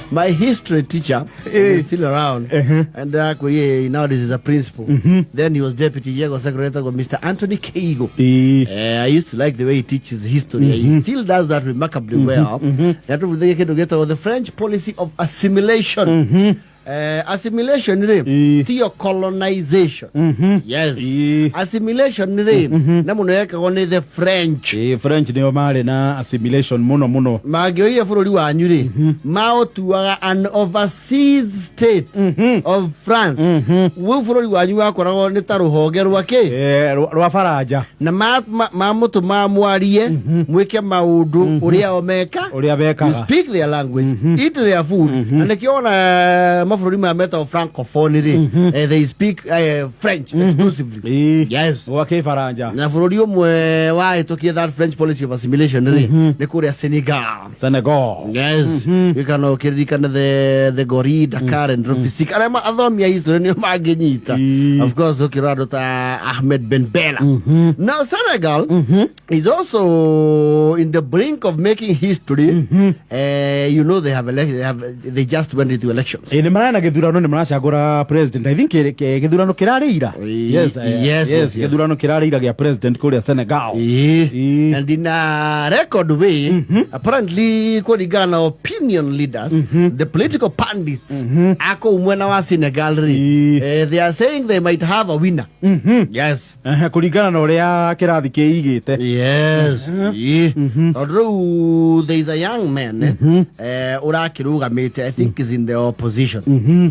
My history teacher is still around, and nowadays is a principal. Then he was deputy secretary Mr. Anthony Keigo. I used to like the way he teaches history. He still does that remarkably well. The French policy of assimilation. Assimilation theo colonization. Yes. Assimilation the French. French ne omale na assimilation muno. Magioia furori wanyu ri. Mao tuaga an overseas state of France. Wo furori wanyu akoragwo ni taruhoge rwake. Rwa faraja. Na mamutu mamwarie mwike maundu uria omeka. You speak their language, eat their food. And kiona Florima meta francophone they speak French exclusively. Yes. Okay, Faranja. Na Florio mwe wa itokie that French policy of assimilation ne Korea Senegal. Yes. You can okirika the Gori Dakar and Rofisik. Arama adhomia history ni magenyita. Of course okirado ta Ahmed Ben Bella. Now Senegal is also in the brink of making history. You know they just went into elections. Na githurano ni maracagura president. I think githurano kirarira. Yes. Githurano kirarira gya president kuri Senegal. And in a record way, apparently kuligana opinion leaders, the political pundits, ako umwena wa Senegal they are saying they might have a winner. Yes. Kuligana na uria kirathi kiigite. Yes. Although there is a young man urakirugamite, I think is in the opposition.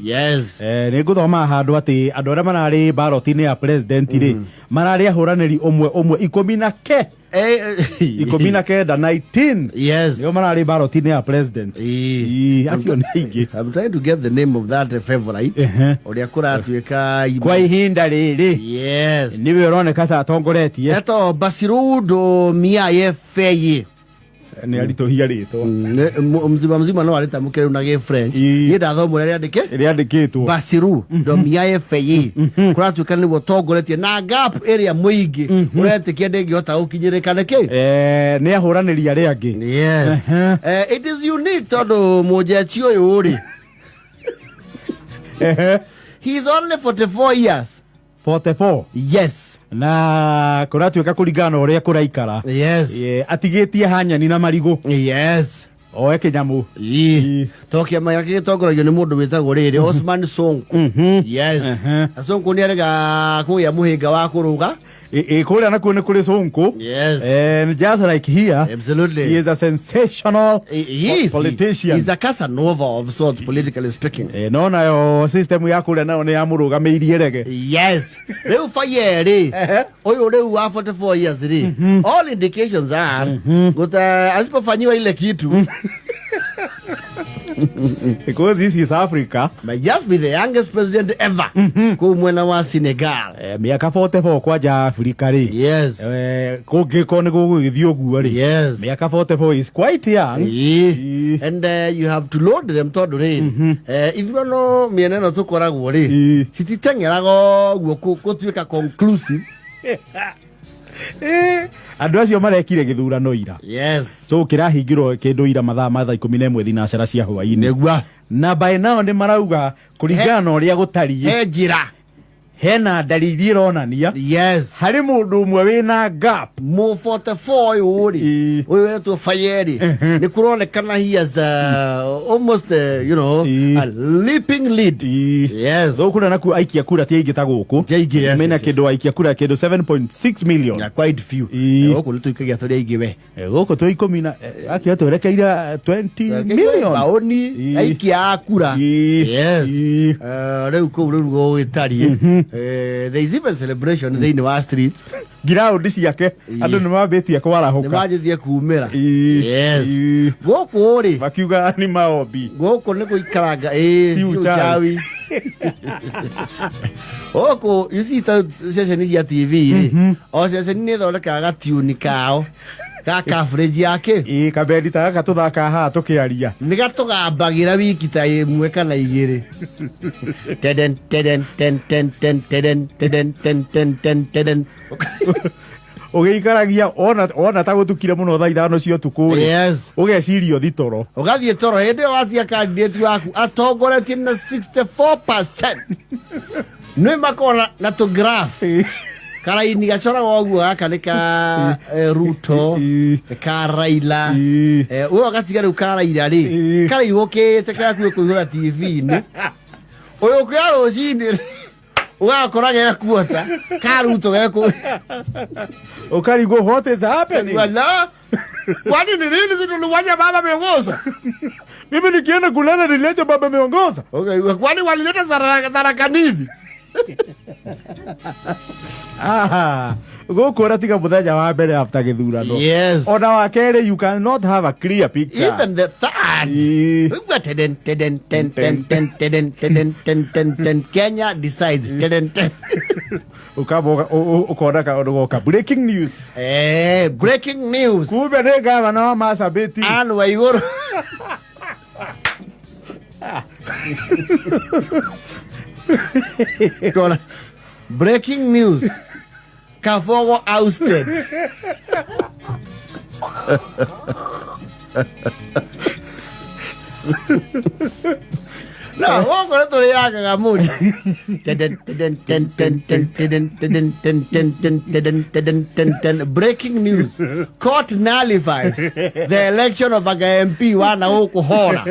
Yes. Ni guthoma handu ati andu aria marari baroti-ini ya president ri marari ahuraniri omwe 19 19. Yes. Yo marari baroti-ini ya president. Acio ningi. I'm trying to get the name of that favorite. Uria kuratuika kwa ihinda riri. Yes. Niwe uroneka ta atongoretie. Eto Basirudo Miaye Feye. Ni alito hiarito mzima no alita mukere na French ni dathomo ria andikitwo Basiru do Miaye Feye kuratuika ni botongoretie na gap area muingi uretikia ndengihota ukinyirikane ki ni ahuraniri aria angi. Yes. It is unique todo mujechi uyu ri he's only 44 years. 44. Yes. Na kuratuika kuringana uria kuraikara. Yes. Atigitie hanyani na marigo. Yes. Oe kinyamu. Tokia mayake tongoragio ni mundu witagwo riri Osman Sonko. Yes. Sonko ni arega kuya muhinga wa kuruga. Kuria na kuone kuri Sonko. Yes. And just like here, absolutely, he is a sensational politician. He's a Casanova of sorts, politically speaking. No na yo system ya kuria na ya murugamirie rege. Yes. Reu fayeri. Oyo reu wa 44 years ri. All indications are guta asipofanyiwa ile kitu. Because this is Africa. Might just be the youngest president ever. Kumwena wa Senegal. Miaka 44 kwa ja Africa ri. Yes. Kugiko ni gugithio guo ri. Yes. Miaka 44 is quite young. And you have to load them todo ri. Ithurano mieneno tukoragwo ri. Cititengerago guo kutuika conclusive. Andu acio marekire githurano ira. Yes. So kirahingirwo kindu ira mathaa 11 thinacara cia hwaini. Negwa. Na by now ni marauga kuringana uria gutarie. Hejira. Hena dalili ronania. Yes. Hari mundu umwe wina gap. Mo 44 yuri. Wewe tu fayeri. Ni kuronekana he has almost a leaping lead. Yes. So kuna naku aikia kura tie igita guku. Mena kindu aikia kura kindu 7.6 million. Yeah, quite few. Guku nitu ikagia tori igiwe. Guku to 10 na akia to rekeira 20 million. Baoni aikia kura. Yes. Reu ko reu gitarie. There is even celebration in the streets. Ground ciake andu ni mabetia kwara hoka. Ni majetie kuumira. Yes. Goko ri bakiuga ni maombi. Goko ni guikaraga si uchawi. Oko you see that session ya TV o session ni thondekaga tune kao ka coverage yake kabendi ta gatuthaka ha tukiaria ni gatugambagira wiki ta imwe kana igiri teden Ugikaragia ona ta gutukire muno tha ithano cio tuku. Yes. Ugecirio thitoro. Ugathie toro hindi wacia candidate waku atongoretie na 64%. Nwe makona na to graph. Karaini gachora woguo gaka ni ka Ruto ka Raila uyo gatiga riu ka Raila ri kara igukite kakuo kuihura TV ni uyo kwa rucini ugakora ge kuota ka Ruto ge ku ukarigo what is happening wala kwani ni nini sisi tuliwanya baba ameongoza mimi nikienda kulala nilete baba ameongoza okay kwani walileta sarakanidi gukura tiga muthenya wa mbere after githurano. Yes. Ona wa kere you cannot have a clear picture. Even the third. Kenya decides. Ukona ka odoka breaking news. Breaking news. Kumbe ne gavana wa Masabeti. Anu wa igoro. Breaking news. Kafogo ousted. No, won't go to the Yaga mood. Breaking news. Court nullifies the election of a MP wana Oklahoma.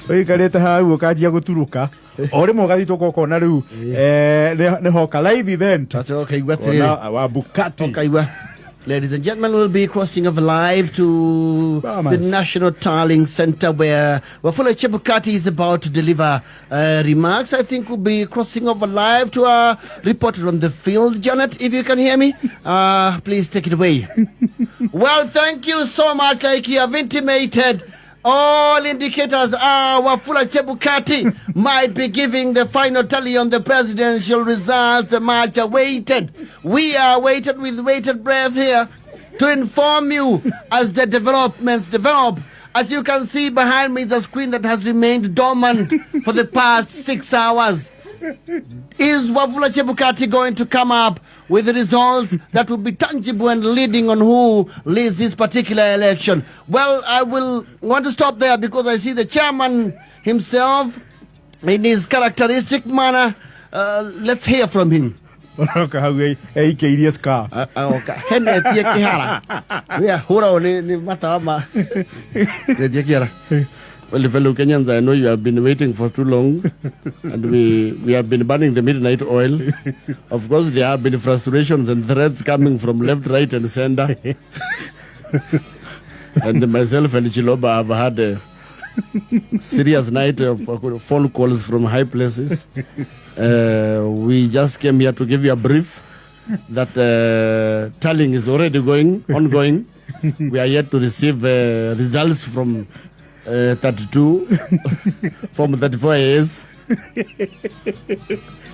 Wikarete hau ukajia guturuka ore mogathitwo kokona riu ne hoka live event wa Bukati. Ladies and gentlemen, we'll be crossing over live to the National Tallying Center where Wafula Chebukati is about to deliver remarks. I think we'll be crossing over live to our reporter on the field. Janet, if you can hear me, please take it away. Well, thank you so much. Like you have intimated, all indicators are Wafula Chebukati might be giving the final tally on the presidential results, much awaited. We are waited with bated breath here to inform you as the developments develop. As you can see behind me is a screen that has remained dormant for the past 6 hours. Is Wafula Chebukati going to come up with results that will be tangible and leading on who leads this particular election? Well, I will want to stop there because I see the chairman himself in his characteristic manner. Let's hear from him. Okay. Well, fellow Kenyans, I know you have been waiting for too long, and we have been burning the midnight oil. Of course, there have been frustrations and threats coming from left, right, and center. And myself and Chiloba have had a serious night of phone calls from high places. We just came here to give you a brief that tallying is already ongoing. We are yet to receive results from 32 from 34 years.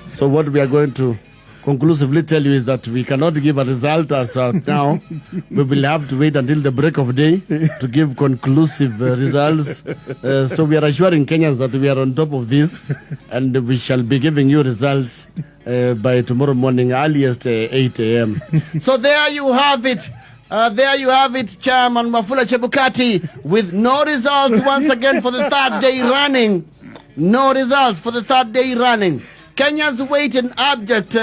So what we are going to conclusively tell you is that we cannot give a result as of now. We will have to wait until the break of day to give conclusive results. So we are assuring Kenyans that we are on top of this, and we shall be giving you results by tomorrow morning, earliest 8 a.m. So there you have it. There you have it, Chairman Wafula Chebukati, with no results once again for the third day running. No results for the third day running. Kenyans wait in abject.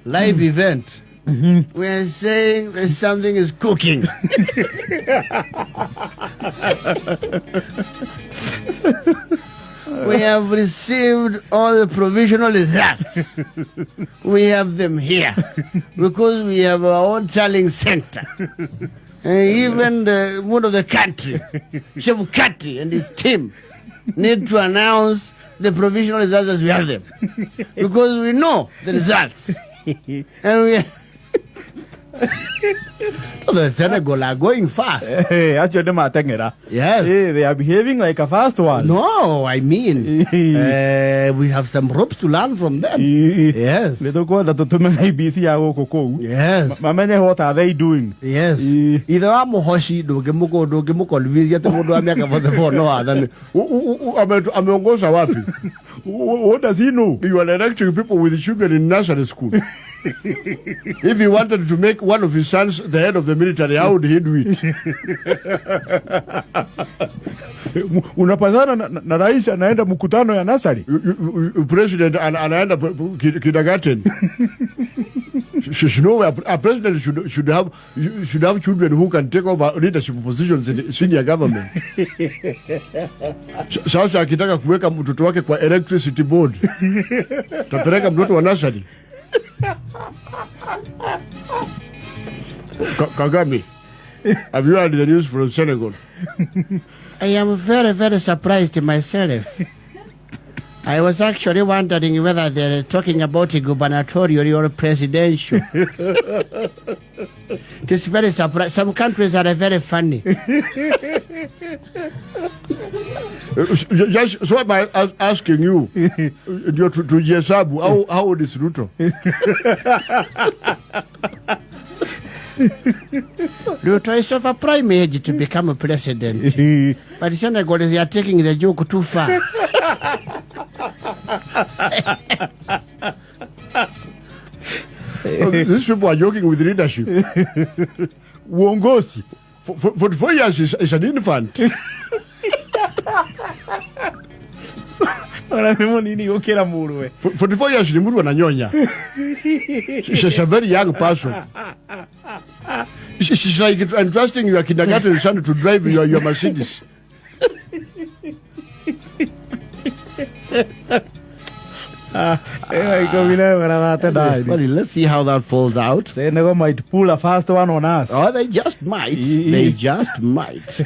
Live event. We are saying that something is cooking. We have received all the provisional results. We have them here because we have our own tallying center. And even the mood of the country, Chebukati and his team, need to announce the provisional results as we have them. Because we know the results. And we The Senegal are going fast. Acho de matengera. Yes. They are behaving like a fast one. No, I mean, we have some ropes to learn from them. Yes. Little go that to me ABC ya Yes. Mamene, what are they doing? Yes. Either I'm Hoshi, do Gemuko, visit the Modo America for the phone. No, then ameongoza wapi? What does he know? You are electing people with children in nursery school. If he wanted to make one of his sons the head of the military, how would he do it? Unapazana na rais anaenda mkutano ya nasari. President anaenda kindergarten. A president should have children who can take over leadership positions in the senior government. Sasa akitaka kuweka mtoto wake kwa electricity board, tapeleka mtoto wa nasari. Kagame, have you heard the news from Senegal? I am very, very surprised myself. I was actually wondering whether they're talking about a gubernatorial or presidential. It is very surprising. Some countries are very funny. Just so I'm asking you, to Jesabu, how old is Ruto? Ruto is of a prime age to become a president. But Senegal, they are taking the joke too far. These people are joking with leadership. Uongozi. For 4 years is an infant. For 44 years ni mtu ananyonya. She's a very young person. She's like entrusting your kindergarten son to drive your Mercedes. Let's see how that falls out. Senegal might pull a fast one on us. Oh, they just might. They just might.